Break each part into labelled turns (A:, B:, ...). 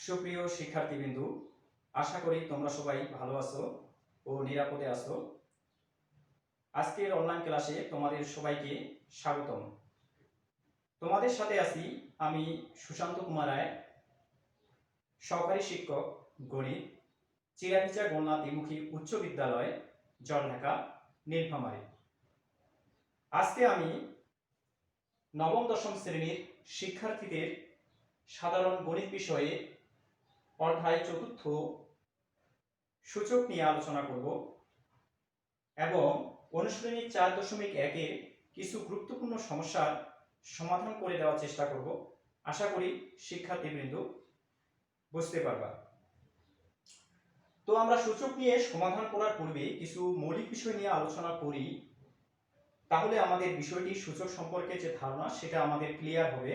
A: সুপ্রিয় শিক্ষার্থীবৃন্দু, আশা করি তোমরা সবাই ভালো আছো ও নিরাপদে আছো। আজকের অনলাইন ক্লাসে তোমাদের সবাইকে স্বাগতম। তোমাদের সাথে আছি আমি সুশান্ত কুমার রায়, সহকারী শিক্ষক গণিত, চিরাভিচা গণনা দ্বিমুখী উচ্চ বিদ্যালয়, জলঢাকা, নীলফামারী। আজকে আমি নবম দশম শ্রেণীর শিক্ষার্থীদের সাধারণ গণিত বিষয়ে অধ্যায় চতুর্থ সূচক নিয়ে আলোচনা করব এবং অনুশীলনী 4.1-এর কিছু গুরুত্বপূর্ণ সমস্যার সমাধান করে দেওয়ার চেষ্টা করব। আশা করি শিক্ষার্থীবৃন্দ বুঝতে পারবা। তো আমরা সূচক নিয়ে সমাধান করার পূর্বে কিছু মৌলিক বিষয় নিয়ে আলোচনা করি, তাহলে আমাদের বিষয়টি সূচক সম্পর্কে যে ধারণা সেটা আমাদের ক্লিয়ার হবে।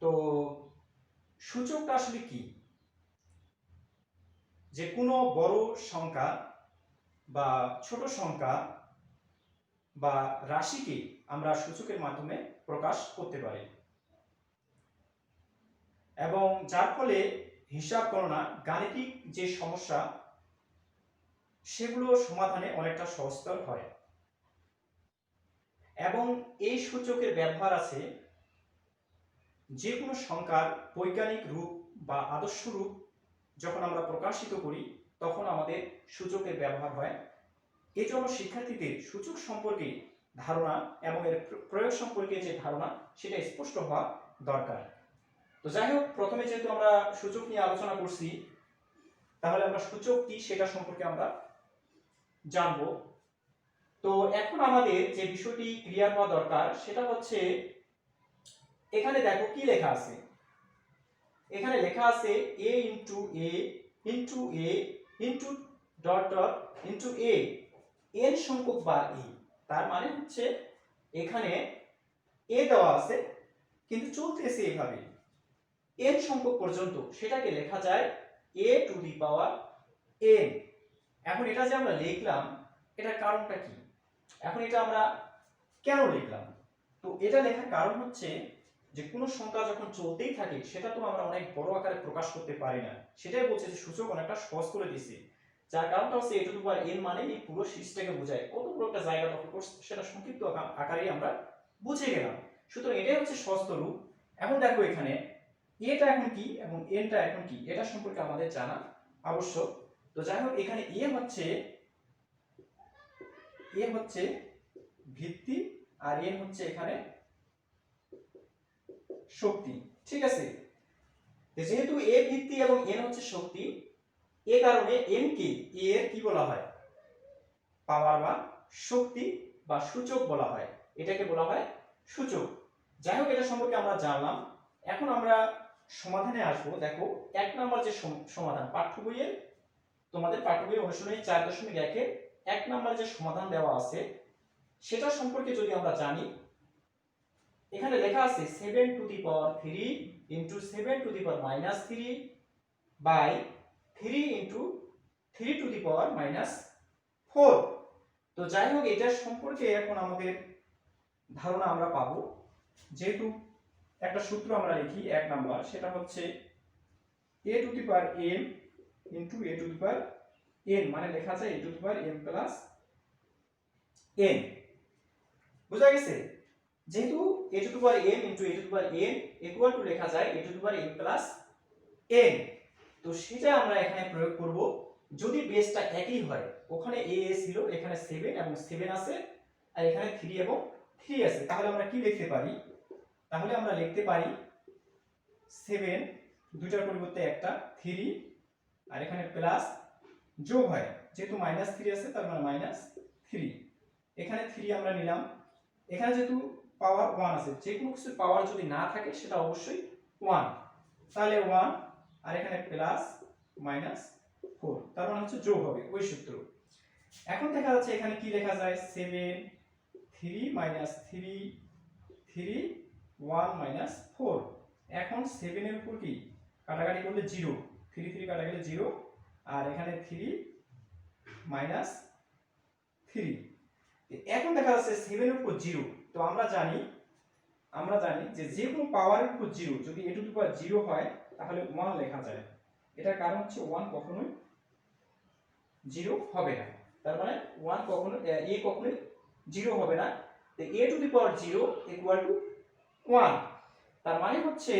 A: তো সূচকটা আসলে কি? যে কোনো বড় সংখ্যা বা ছোট সংখ্যা বা রাশিকে আমরা সূচকের মাধ্যমে প্রকাশ করতে পারি এবং যার ফলে হিসাব গণনা গাণিতিক যে সমস্যা সেগুলো সমাধানে অনেকটা সহজতর হয়। এবং এই সূচকের ব্যবহার আছে যে কোনো সংখ্যার বৈজ্ঞানিক রূপ বা আদর্শ রূপ যখন আমরা প্রকাশিত করি তখন আমাদের সূচকের ব্যবহার হয়। এই জন্য শিক্ষার্থীদের সূচক সম্পর্কে ধারণা এবং এর প্রয়োগ সম্পর্কে যে ধারণা সেটা স্পষ্ট হওয়া দরকার। তো যাই হোক, প্রথমে যেহেতু আমরা সূচক নিয়ে আলোচনা করছি, তাহলে আমরা সূচক কি সেটা সম্পর্কে আমরা জানব। তো এখন আমাদের যে বিষয়টি ক্লিয়ার হওয়া দরকার সেটা হচ্ছে, এখানে দেখো কি লেখা আছে। এখানে লেখা আছে a into a into a into dot dot into a, n সংখ্যক বার a। তার মানে হচ্ছে এখানে a দেওয়া আছে কিন্তু চলতেছে এভাবে n সংখ্যক পর্যন্ত, সেটাকে লেখা যায় a two the power n। এখন এটা যে আমরা লিখলাম এটার কারণটা কি? এখন এটা আমরা কেন লিখলাম? তো এটা লেখার কারণ হচ্ছে যে কোনো সংখ্যা যখন চলতেই থাকে সেটা তো আমরা অনেক বড় আকারে প্রকাশ করতে পারি না, সেটাই বলছে যে সূচক অনেকটা সহজ করে দিয়েছে। যার কারণটা হচ্ছে a two the power n মানে এই পুরো সিরিজটাকে বোঝায়, কত বড় একটা জায়গা দখল করছে সেটা সংক্ষিপ্ত আকারে আমরা বুঝে গেলাম। সুতরাং এটাই হচ্ছে সহজ রূপ। এখন দেখো এখানে এটা এখন কি এবং nটা এখন কি, এটা সম্পর্কে আমাদের জানা আবশ্যক। তো যাই হোক, এখানে a হচ্ছে ভিত্তি আর n হচ্ছে এখানে শক্তি। ঠিক আছে, যেহেতু a ভিত্তি এবং n হচ্ছে শক্তি, এ কারণে n কে a এর কি বলা হয়? পাওয়ার বা শক্তি বা সূচক বলা হয়। এটাকে বলা হয় সূচক। যাই হোক, এটা সম্পর্কে আমরা জানলাম। এখন আমরা সমাধানে আসবো। দেখো 1 নম্বর যে সমাধান পাঠ্য বইয়ের, তোমাদের পাঠ্য বইয়ের অনুশীলনী 4.1-এর 1 নম্বর যে সমাধান দেওয়া আছে সেটা সম্পর্কে যদি আমরা জানি, এখানে লেখা আছে 7 to the power 3 into 7 to the power minus 3 by 3 into 3 to the power minus 4। তো যাই হোক, এটা সম্পর্কে এখন আমাদের ধারণা আমরা পাবো। যেহেতু একটা সূত্র আমরা লিখি 1 নাম্বার, সেটা হচ্ছে a two the power m into a two the power n, মানে লেখা যায় a two the power m plus n। বুঝা গেছে? যেহেতু a two the power m into a two the power n equal to লেখা যায় a two the power m plus n, তো সেটা আমরা এখানে প্রয়োগ করব। যদি বেসটা একই হয়, ওখানে a ছিল, এখানে 7 এবং 7 আছে, আর এখানে 3 এবং 3 আছে, তাহলে আমরা কি লিখতে পারি? তাহলে আমরা লিখতে পারি 7 দুইটার পরিবর্তে একটা 3, আর এখানে প্লাস যোগ হয়, যেহেতু মাইনাস 3 আছে তার মানে মাইনাস 3, এখানে 3 আমরা নিলাম। এখানে যেহেতু পাওয়ার 1 আছে, যে কোনো কিছুর পাওয়ার যদি না থাকে সেটা অবশ্যই 1, তাহলে 1 আর এখানে প্লাস মাইনাস 4, তার মানে হচ্ছে যোগ হবে ওই সূত্র। এখন দেখা যাচ্ছে এখানে কি লেখা যায়? 7 3 মাইনাস 3 3 1 মাইনাস 4। এখন 7 এর উপর কি কাটাকাটি করলে 0, 3 3 কাটা গেলে 0, আর এখানে 3 মাইনাস 3। এখন দেখা যাচ্ছে 7 এর উপর 0, তো আমরা জানি যে যে কোনো পাওয়ারের উপর 0, যদি a টু দি পাওয়ার 0 হয় তাহলে 1 লেখা যায়। এটার কারণ হচ্ছে 1 কখনোই 0 হবে না, তার মানে 1 কখনো a কখনোই 0 হবে না। তো a two the power 0 equal to 1, তার মানে হচ্ছে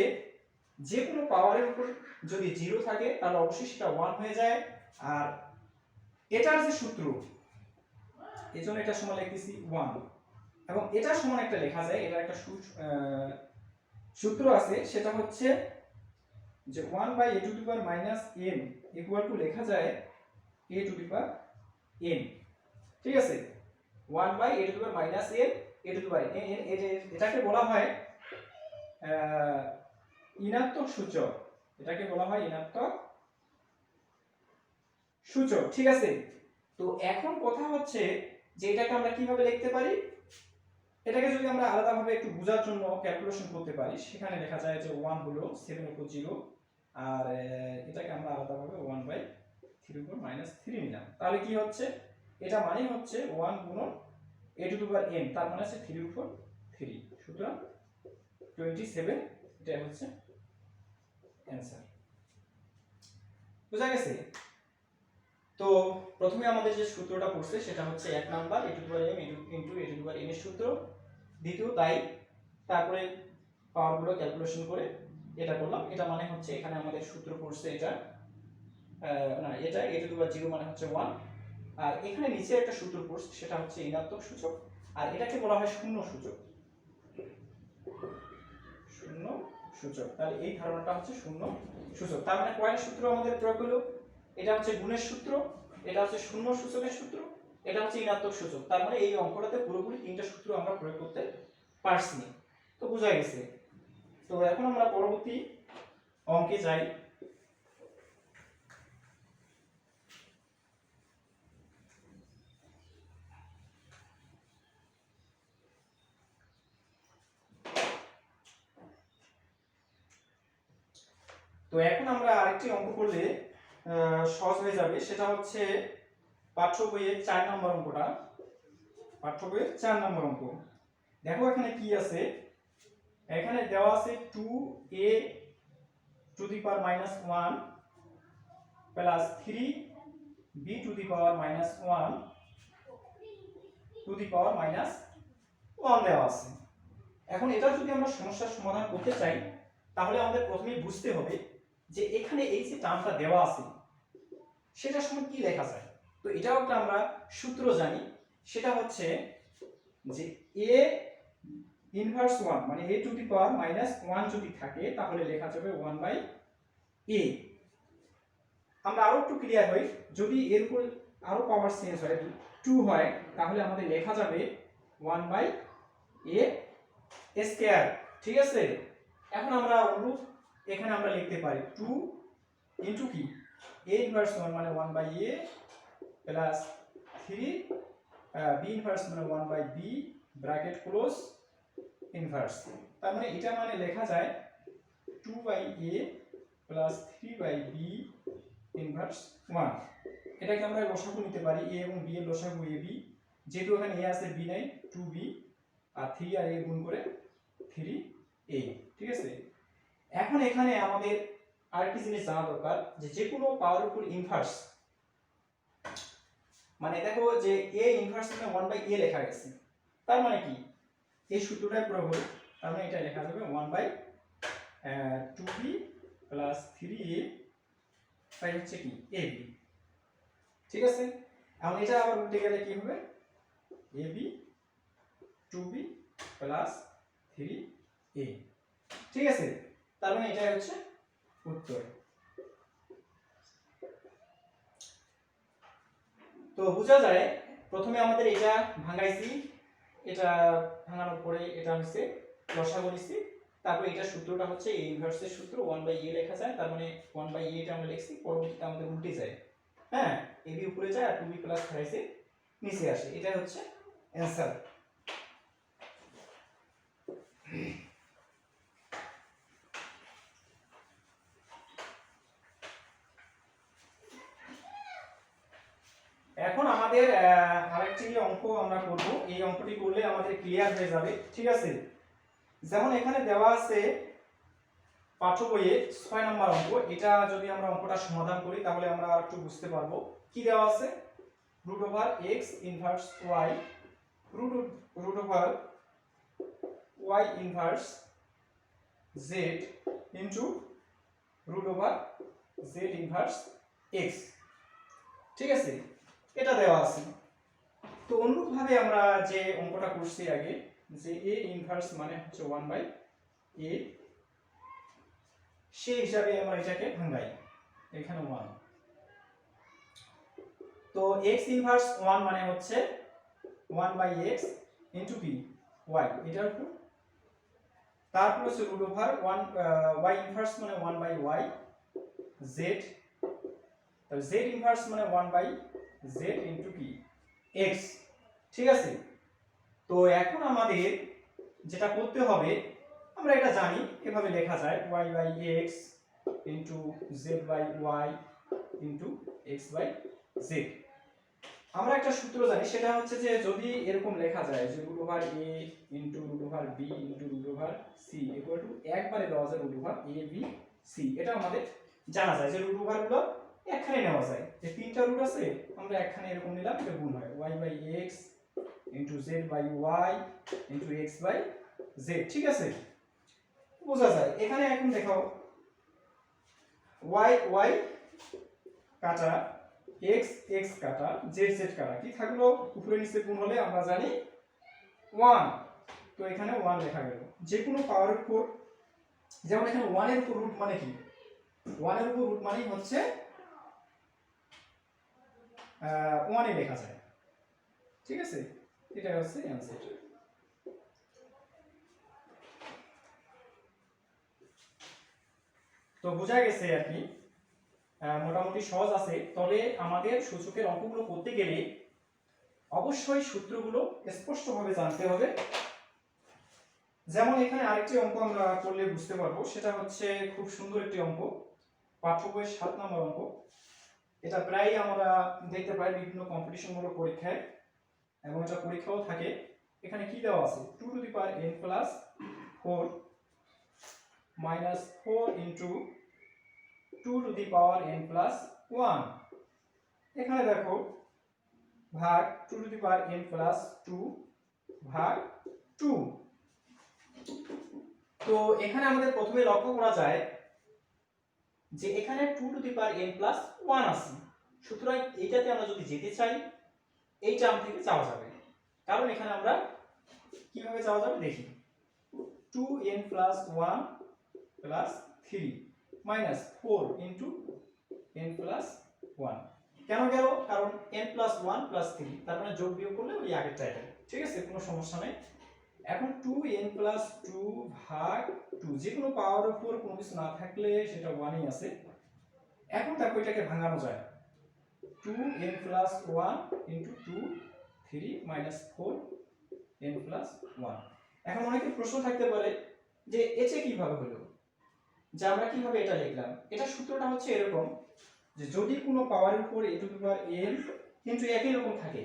A: যে কোনো পাওয়ারের উপর যদি 0 থাকে তাহলে অবশ্যই সেটা 1 হয়ে যায়। আর এটার যে সূত্র, এজন্য এটা সমান লিখতেছি 1, এবং এটার সমান একটা লেখা যায়, এটা একটা সূত্র আছে, সেটা হচ্ছে যে 1/a two the power minus n equal to লেখা যায় a two the power n। ঠিক আছে, 1/a two the power minus n a two the power n, এটাকে বলা হয় ঋণাত্মক সূচক, এটাকে বলা হয় ঋণাত্মক সূচক। ঠিক আছে, তো এখন কথা হচ্ছে যে এটাকে আমরা কিভাবে লিখতে পারি। এটাকে যদি আমরা আলাদাভাবে একটু বোঝার জন্য ক্যালকুলেশন করতে পারি, সেখানে লেখা যায় যে 1 হলো 7 উপর 0, আর এটাকে আমরা আলাদাভাবে 1/3 উপর -3 নিলাম। তাহলে কি হচ্ছে, এটা মানে হচ্ছে 1 গুণন a two the power n, তার মানে হচ্ছে 3 উপর 3, সুতরাং 27, এটা হচ্ছে অ্যানসার। বুঝা গেছে? তো প্রথমে আমাদের যে সূত্রটা পড়ছে সেটা হচ্ছে 1 number a two the power m into a two the power n এর সূত্র, দ্বিতীয় তাই, তারপরে পাওয়ারগুলো ক্যালকুলেশন করে এটা করলাম। এটা মানে হচ্ছে এখানে আমাদের সূত্র পড়ছে এটা না, এটা a টু দি পাওয়ার 0 মানে হচ্ছে 1, আর এখানে নিচে একটা সূত্র পড়ছে সেটা হচ্ছে ঋণাত্মক সূচক, আর এটাকে বলা হয় শূন্য সূচক। শূন্য সূচক, তাহলে এই ধারণাটা হচ্ছে শূন্য সূচক। তার মানে কয়টা সূত্র আমাদের প্রয়োগ হলো, এটা হচ্ছে গুণের সূত্র, এটা হচ্ছে শূন্য সূচকের সূত্র, এটা হচ্ছে ঋণাত্মক সূচক। তার মানে এই অঙ্কটাতে পুরোপুরি তিনটা সূত্র আমরা প্রয়োগ করতে পারছি। তো বোঝা গেছে। তো এখন আমরা পরবর্তী অঙ্কে যাই। তো এখন আমরা আরেকটি অঙ্ক করলে সহজ হয়ে যাবে, সেটা হচ্ছে পাঠ্য বইয়ের 4 নম্বর অঙ্কটা। পাঠ্য বইয়ের 4 নম্বর অঙ্ক। দেখো এখানে কি আছে, এখানে দেওয়া আছে 2a to the power -1 plus 3b to the power -1 to the power -1 দেওয়া আছে। এখন এটা যদি আমরা সমস্যার সমাধান করতে চাই, তাহলে আমাদের প্রথমেই বুঝতে হবে যে এখানে এই যে টার্মটা দেওয়া আছে সেটার সমান কি লেখা যায়। তো এটাও একটা আমরা সূত্র জানি, সেটা হচ্ছে যে a ইনভার্স 1 মানে a টু দি পাওয়ার -1 যদি থাকে তাহলে লেখা যাবে 1/a। আমরা আরো একটু ক্লিয়ার হই, যদি এর উপর আরো পাওয়ার চেঞ্জ হয় 2 হয়, তাহলে আমাদের লেখা যাবে 1/a স্কয়ার। ঠিক আছে, এখন আমরা অনুরূপ এখানে আমরা লিখতে পারি 2 ইনটু কি a ইনভার্স 1 মানে 1/a প্লাস 3 b ইনভার্স মানে 1/b ব্র্যাকেট ক্লোজ ইনভার্স। তার মানে এটা মানে লেখা যায় 2/a প্লাস 3/b ইনভার্স 1। এটাকে আমরা লসাগু নিতে পারি, a এবং b এর লসাগু ab, যেহেতু এখানে a আছে b নাই 2b, আর 3 আর a গুণ করে 3a। ঠিক আছে, এখন এখানে আমাদের আরেকটি জিনিস জানা দরকার, যে কোনো পাওয়ার উপর ইনভার্স, মানে দেখো যে a ইনভার্স মানে 1/a লেখা গেছে, তার মানে কি এই সূত্রটাই প্রয়োগ হবে, তার মানে এটা লেখা যাবে 1/2b প্লাস 3a তাই হচ্ছে কি ab। ঠিক আছে, এখন এটা আবার উল্টে গেলে কি হবে ab 2b প্লাস 3a। ঠিক আছে, তার মানে এটাই হচ্ছে উত্তর। তো বোঝা যায় প্রথমে আমাদের এটা ভাঙাইছি, এটা ভাঙানোর পরে এটা হচ্ছে লসাগু নিছি, তারপর এটা সূত্রটা হচ্ছে a ইনভার্সের সূত্র 1/a লেখা যায়, তার মানে 1/a এটা আমরা লিখছি, পরবর্তীতে আমাদের উল্টে যায়, হ্যাঁ ab উপরে যায় আর 2b প্লাস 3c নিচে আসে, এটা হচ্ছে অ্যানসার। এখন আমাদের আরেকটি অঙ্ক আমরা করব, এই অঙ্কটি করলে আমাদের ক্লিয়ার হয়ে যাবে। ঠিক আছে, যেমন এখানে দেওয়া আছে পাঠ্য বইয়ে 6 নম্বর অঙ্ক। এটা যদি আমরা অঙ্কটা সমাধান করি তাহলে আমরা আর একটু বুঝতে পারবো। কি দেওয়া আছে? Root over x inverse y, root over y inverse z into root over z inverse x. ঠিক আছে, এটা দেওয়া আছে। তো অনুরূপভাবে আমরা যে অঙ্কটা করছি আগে, যে এ ইনভার্স মানে হচ্ছে 1/a, সেই হিসাবে আমরা এটাকে ভাঙাই। এখানে 1, তো x ইনভার্স 1 মানে হচ্ছে 1/x ইনটু কি y, এটার উপর তারপর হচ্ছে রুট ওভার 1 y ইনভার্স মানে 1/y z, তাহলে z ইনভার্স মানে 1/z ইনটু কি x। ঠিক আছে, তো এখন আমাদের যেটা করতে হবে, আমরা এটা জানি, এভাবে লেখা যায় y/x into z/y into x/z। আমরা একটা সূত্র জানি, সেটা হচ্ছে যে যদি এরকম লেখা যায় যে root over a into root over b into root over c equal to একবারে দেওয়া যায় root over a b c, এটা আমাদের জানা যায় যে রুট ওভার গুলো একখানে নেওয়া যায়। যে তিনটা রুট আছে আমরা একখানে এরকম নিলাম, এটা গুণ হয় y/x into z/y into x/z। ঠিক আছে, বোঝা যায়। এখানে এখন দেখাও y y কাটা x x কাটা z z কাটা, কি থাকলো? উপরে নিচে গুণ হলে আমরা জানি 1, তো এখানে 1 লেখা গেল। যে কোনো পাওয়ারের উপর, যেমন এখানে 1 এর উপর রুট মানে কি? 1 এর উপর রুট মানে হচ্ছে 1 এ লেখা যায়। ঠিক আছে, এটা হচ্ছে অ্যানসার। তো বোঝা গেছে আর কি, মোটামুটি সহজ আছে। তবে আমাদের সূচকের অঙ্কগুলো করতে গেলে অবশ্যই সূত্রগুলো স্পষ্টভাবে জানতে হবে। যেমন এখানে আরেকটি অঙ্ক আমরা করলে বুঝতে পারবো, সেটা হচ্ছে খুব সুন্দর একটি অঙ্ক, পাঠ্য বইয়ের 7 নম্বর অঙ্ক। এটা প্রায় আমরা দেখতে পাই বিভিন্ন কম্পিটিশনমূলক পরীক্ষায়, এবং এটা পরীক্ষাও থাকে। এখানে কি দেওয়া আছে? 2 two the power n plus 4 minus 4 into 2 two the power n plus 1। এখানে দেখো ভাগ 2 two the power n plus 2 ভাগ 2। তো এখানে আমাদের প্রথমে লক্ষ্য করা যায় যে এখানে 2 two the power n plus 1 আছে, সুতরাং এইটাতে আমরা যদি যেতে চাই এই টার্ম থেকে যাওয়া যাবে। কারণ এখানে আমরা কিভাবে যাওয়া যাবে দেখি, 2n plus 1 plus 3 minus 4 into n plus 1। কেন গেল? কারণ n প্লাস 1 প্লাস 3, তার মানে যোগ বিয়োগ করলে ওই আগেরটা এটা। ঠিক আছে, কোনো সমস্যা নেই। এখন 2n প্লাস 2 ভাগ 2, যে কোনো পাওয়ারের উপর কোনো কিছু না থাকলে সেটা 1ই আছে। এখন দেখো এটাকে ভাঙানো যায়, 2n plus 1 into 2 3 minus 4n plus 1। এখন অনেকের প্রশ্ন থাকতে পারে যে এটা কিভাবে হলো, যে আমরা কিভাবে এটা লিখলাম। এটা সূত্রটা হচ্ছে এরকম, যে যদি কোনো পাওয়ারের উপর a two the power n কিন্তু একই রকম থাকে,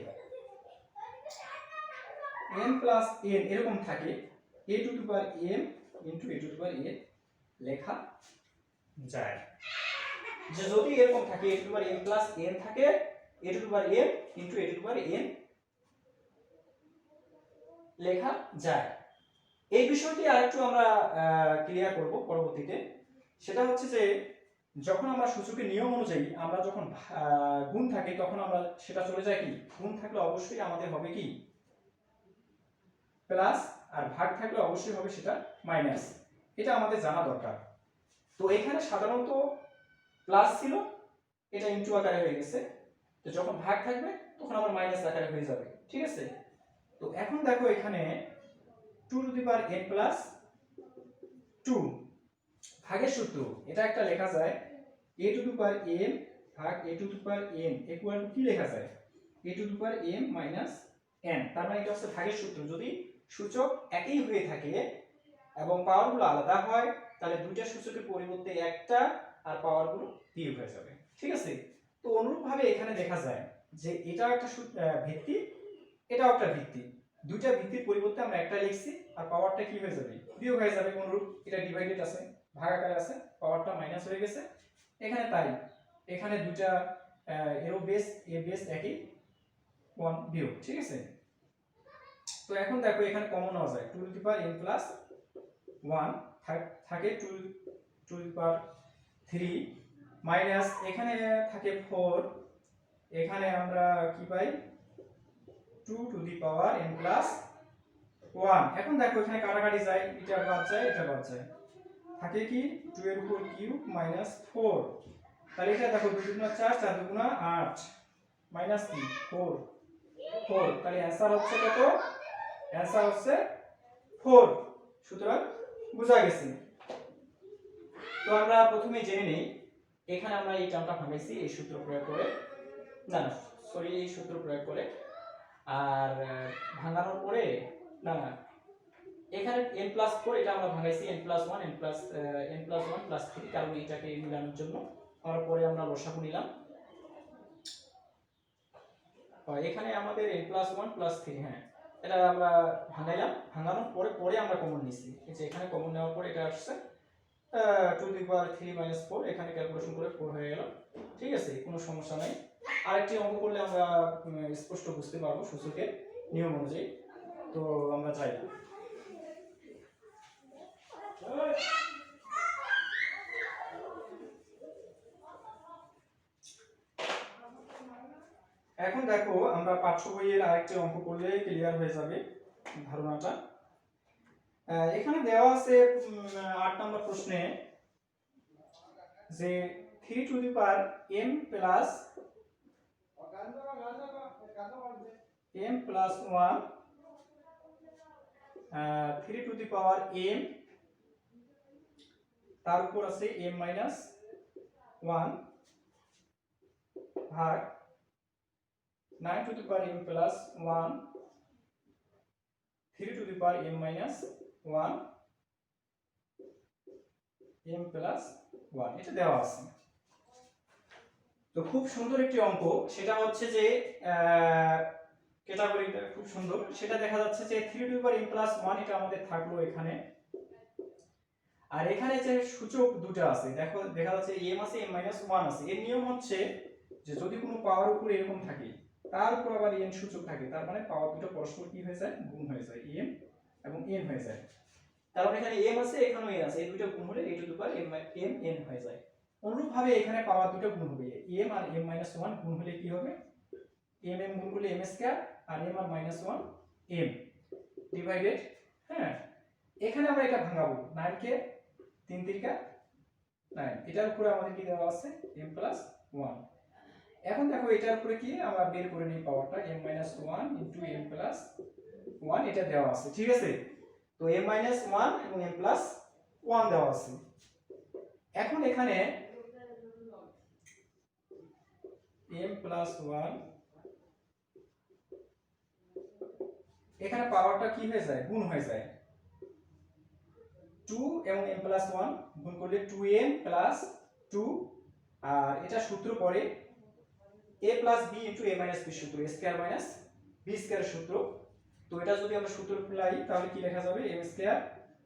A: n প্লাস n এরকম থাকে, a two the power m into a two the power n লেখা যায়। যে যদি এরকম থাকে a two the power m plus n থাকে, a two the power m into a two the power n লেখা যায়। এই বিষয়টি আরেকটু আমরা ক্লিয়ার করব পরবর্তীতে। সেটা হচ্ছে যে যখন আমরা সূচকের নিয়ম অনুযায়ী আমরা যখন গুণ থাকে তখন আমরা সেটা চলে যায় কি, গুণ থাকলে অবশ্যই আমাদের হবে কি প্লাস, আর ভাগ থাকলে অবশ্যই হবে সেটা মাইনাস। এটা আমাদের জানা দরকার। তো এখানে সাধারণত প্লাস ছিল, এটা ইনটু আকারে হয়ে গেছে, তো যখন ভাগ থাকবে তখন আবার মাইনাস আকারে হয়ে যাবে। ঠিক আছে, তো এখন দেখো এখানে 2 two the power n plus 2 ভাগের সূত্র, এটা একটা লেখা যায় a two the power m ভাগ a two the power n equal to কি লেখা যায়, a two the power m minus n। তার মানে এটা হচ্ছে ভাগের সূত্র। যদি সূচক একই হয়ে থাকে এবং পাওয়ারগুলো আলাদা হয়, তাহলে দুইটা সূচকের পরিবর্তে একটা আর পাওয়ারগুলো বিয়োগ হয়ে যাবে। ঠিক আছে, তো অনুরূপভাবে এখানে দেখা যায় যে এটা একটা ভিত্তি, এটাও একটা ভিত্তি, দুইটা ভিত্তির পরিবর্তে আমরা একটা লিখছি আর পাওয়ারটা কি হয়ে যাবে, বিয়োগ হয়ে যাবে। অনুরূপ এটা ডিভাইডেড আছে, ভাগাকারে আছে, পাওয়ারটা মাইনাস হয়ে গেছে এখানে। তাই এখানে দুটা এরো বেস এ বেস একই 1 বিয়োগ, ঠিক আছে। তো এখন দেখো এখানে কমন নেওয়া যায়, 2 two the power n plus 1 থাকে 2 টু দি পাওয়ার 3 মাইনাস এখানে থাকে 4, এখানে আমরা কি পাই 2 two the power n plus 1। এখন দেখো এখানে কাটাকাটি যায়, এটা বাদ যায় এটা বাদ যায়, থাকে কি 2 এর উপর কিউব মাইনাস 4। তাহলে এটা দেখো 2 দুগুণা 4 4 দুগুণা 8 মাইনাস 4 4। তাহলে অ্যান্সার হচ্ছে কত? অ্যান্সার হচ্ছে 4। সুতরাং বোঝা গেছে। তো আমরা প্রথমে জেনে নেই, এখানে আমরা এই টার্মটা ভাঙাইছি এই সূত্র প্রয়োগ করে, না না সরি এই সূত্র প্রয়োগ করে, আর ভাঙানোর পরে না না এখানে n প্লাস 4 এটা আমরা ভাঙাইছি n plus 1 n plus 1 plus 3, কারণ এটাকে মিলানোর জন্য আমরা পরে আমরা লসাগু নিলাম। এখানে আমাদের n প্লাস 1 প্লাস 3, হ্যাঁ এটা আমরা ভাঙাইলাম, ভাঙানোর পরে পরে আমরা কমন নিছি, এই যে এখানে কমন নেওয়ার পরে এটা আসছে 2 টু দি পাওয়ার 3 মাইনাস 4, এখানে ক্যালকুলেশন করে 4 হয়ে গেল, ঠিক আছে, কোনো সমস্যা নাই। আরেকটি অঙ্ক করলে আমরা স্পষ্ট বুঝতে পারবো সূচকের নিয়ম অনুযায়ী। তো আমরা যাই। এখন দেখো আমরা পাঠ্য বইয়ের আরেকটি অঙ্ক করলে ক্লিয়ার হয়ে যাবে ধারণাটা। এখানে দেওয়া আছে 8 নম্বর প্রশ্নে যে 3 to the power m plus m + 1 3 to the power m, তার উপর আছে m - 1 ভাগ 9 two the power m + 1 3 to the power m - 1 m + 1, এটা দেওয়া আছে। তো খুব সুন্দর একটি অঙ্ক, সেটা হচ্ছে যে ক্যাটাগরিটা খুব সুন্দর, সেটা দেখা যাচ্ছে যে 3 টু দি পাওয়ার m + 1 এটা আমাদের থাকলো এখানে, আর এখানে যে সূচক দুটো আছে দেখো, দেখা যাচ্ছে m আছে m - 1 আছে। এর নিয়ম হচ্ছে যে যদি কোনো পাওয়ার উপর এরকম থাকে তার উপর আবার n সূচক থাকে, তার মানে পাওয়ার দুটো পরস্পর কি হয়ে যায়, গুণ হয়ে যায়, m এবং n হয়ে যায়। তারপরে এখানে m আছে এখানেও n আছে, এই দুটো গুণ হলে a two the power m n হয়ে যায়। অনুরূপভাবে এখানে পাওয়ার দুটো গুণ হবে, m আর m - 1 গুণ হলে কি হবে, m m গুণ করলে m স্কয়ার আর m আর -1 m ডিভাইডেড, হ্যাঁ। এখানে আমরা এটা ভাঙাবো, 9 কে 3 3 9, এটার উপরে আমাদের কি দেওয়া আছে m + 1। এখন দেখো এটার উপরে কি আমরা বের করে নিই পাওয়ারটা, m - 1 * m + 1 এটা দেওয়া আছে, ঠিক আছে। তো m - 1 এবং m + 1 দেওয়া আছে। এখন এখানে m + 1, এখানে পাওয়ারটা কি হয়ে যায়, গুণ হয়ে যায়, 2 এবং m + 1 গুণ করলে 2m + 2, আর এটা সূত্র পড়ে a + b * a - b সূত্র, a স্কয়ার - b স্কয়ার সূত্র। তো এটা যদি আমরা সূত্র ফেলাই তাহলে কি লেখা যাবে, m স্কয়ার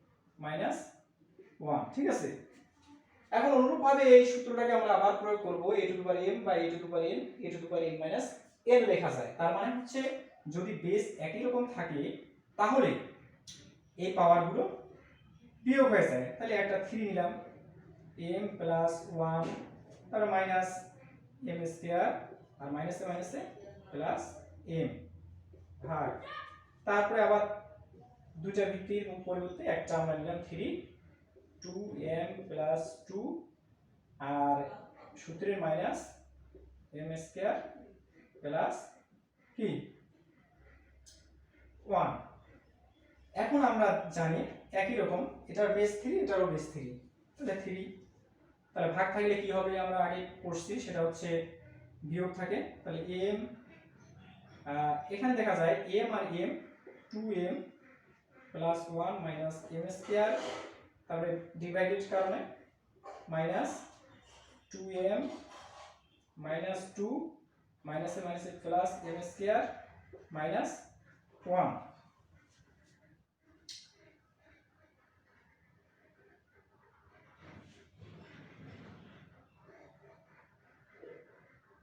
A: - 1, ঠিক আছে। এখন অনুরূপভাবে এই সূত্রটাকে আমরা আবার প্রয়োগ করব, a two the power m বা a two the power n, a two the power n - n লেখা যায়। তার মানে হচ্ছে যদি বেস একই রকম থাকে তাহলে এই পাওয়ারগুলো বিয়োগ হয়ে যায়। তাহলে একটা 3 নিলাম, m + 1 তারপর মাইনাস m স্কয়ার আর মাইনাসে মাইনাসে প্লাস m ভাগ, তারপরে আবার দুইটা ভিত্তির পরিবর্তে একটা আমরা নিলাম 3 2m + 2 আর সূত্রের মাইনাস m স্কয়ার প্লাস কি 1। এখন আমরা জানি একই রকম, এটার বেস 3 এটারও বেস 3, তাহলে 3, তাহলে ভাগ থাকলে কি হবে আমরা আগে পড়ছি, সেটা হচ্ছে বিয়োগ থাকে, তাহলে m এখানে দেখা যায় m আর m 2m + 1 - m স্কয়ার, তারপরে ডিভাইডেড কারণে মাইনাস 2m - 2 মাইনাসে মাইনাসে প্লাস m স্কয়ার - 1।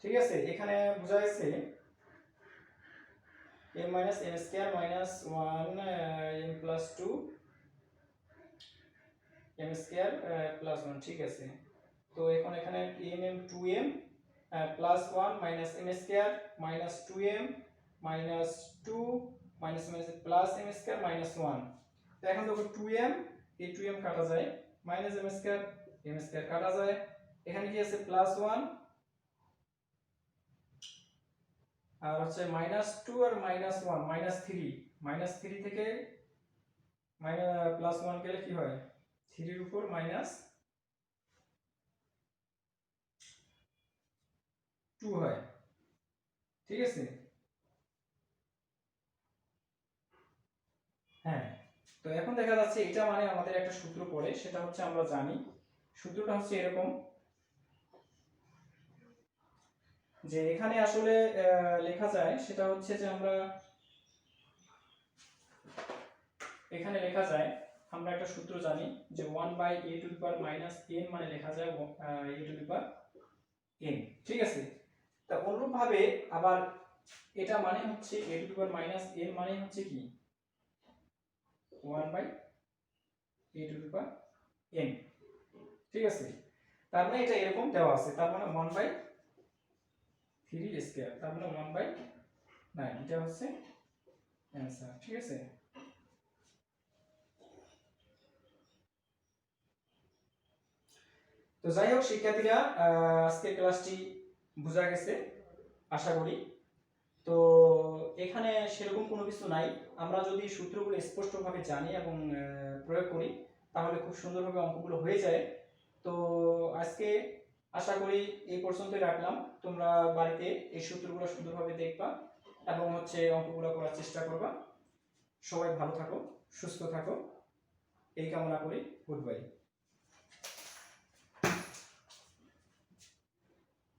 A: ঠিক আছে, এখানে বোঝা গেছে m minus m square minus 1 m plus 2 m square plus 1। ঠিক আছে, তো এখন এখানে m 2m plus 1 minus m square minus 2m minus 2 minus minus plus m square minus 1। তো এখন দেখো 2m এই 2m কাটা যায়, মাইনাস m স্কয়ার কাটা যায়, এখানে কি আছে প্লাস 1 আর হচ্ছে মাইনাস 2 আর মাইনাস 1 মাইনাস 3 থেকে মাইনাস প্লাস 1 গেলে কি হয় 3 এর উপর মাইনাস 2 হয়। ঠিক আছে, হ্যাঁ, তো এখন দেখা যাচ্ছে এটা মানে আমাদের একটা সূত্র পড়ে, সেটা হচ্ছে আমরা জানি সূত্রটা হচ্ছে এরকম যে এখানে আসলে লেখা যায়, সেটা হচ্ছে যে আমরা এখানে লেখা যায়, আমরা একটা সূত্র জানি যে 1/a two the power minus n মানে লেখা যায় a two the power n। ঠিক আছে, তা অনুরূপ ভাবে আবার এটা মানে হচ্ছে a two the power minus n মানে হচ্ছে কি 1/a two the power n। ঠিক আছে, তার মানে এটা এরকম দেওয়া আছে, তার মানে 1/3 স্কয়ার, তার মানে 1/9, এটা হচ্ছে অ্যানসার। ঠিক আছে, তো যাই হোক শিক্ষার্থীরা, আজকের ক্লাসটি বোঝা গেছে আশা করি। তো এখানে সেরকম কোনো কিছু নাই, আমরা যদি সূত্রগুলো স্পষ্টভাবে জানি এবং প্রয়োগ করি তাহলে খুব সুন্দরভাবে অঙ্কগুলো হয়ে যায়। তো আজকে আশা করি এই পর্যন্তই রাখলাম, তোমরা বাড়িতে এই সূত্রগুলো সুন্দরভাবে দেখবা এবং হচ্ছে অঙ্কগুলো করার চেষ্টা করবা। সবাই ভালো থাকো, সুস্থ থাকো, এই কামনা করি। Good bye.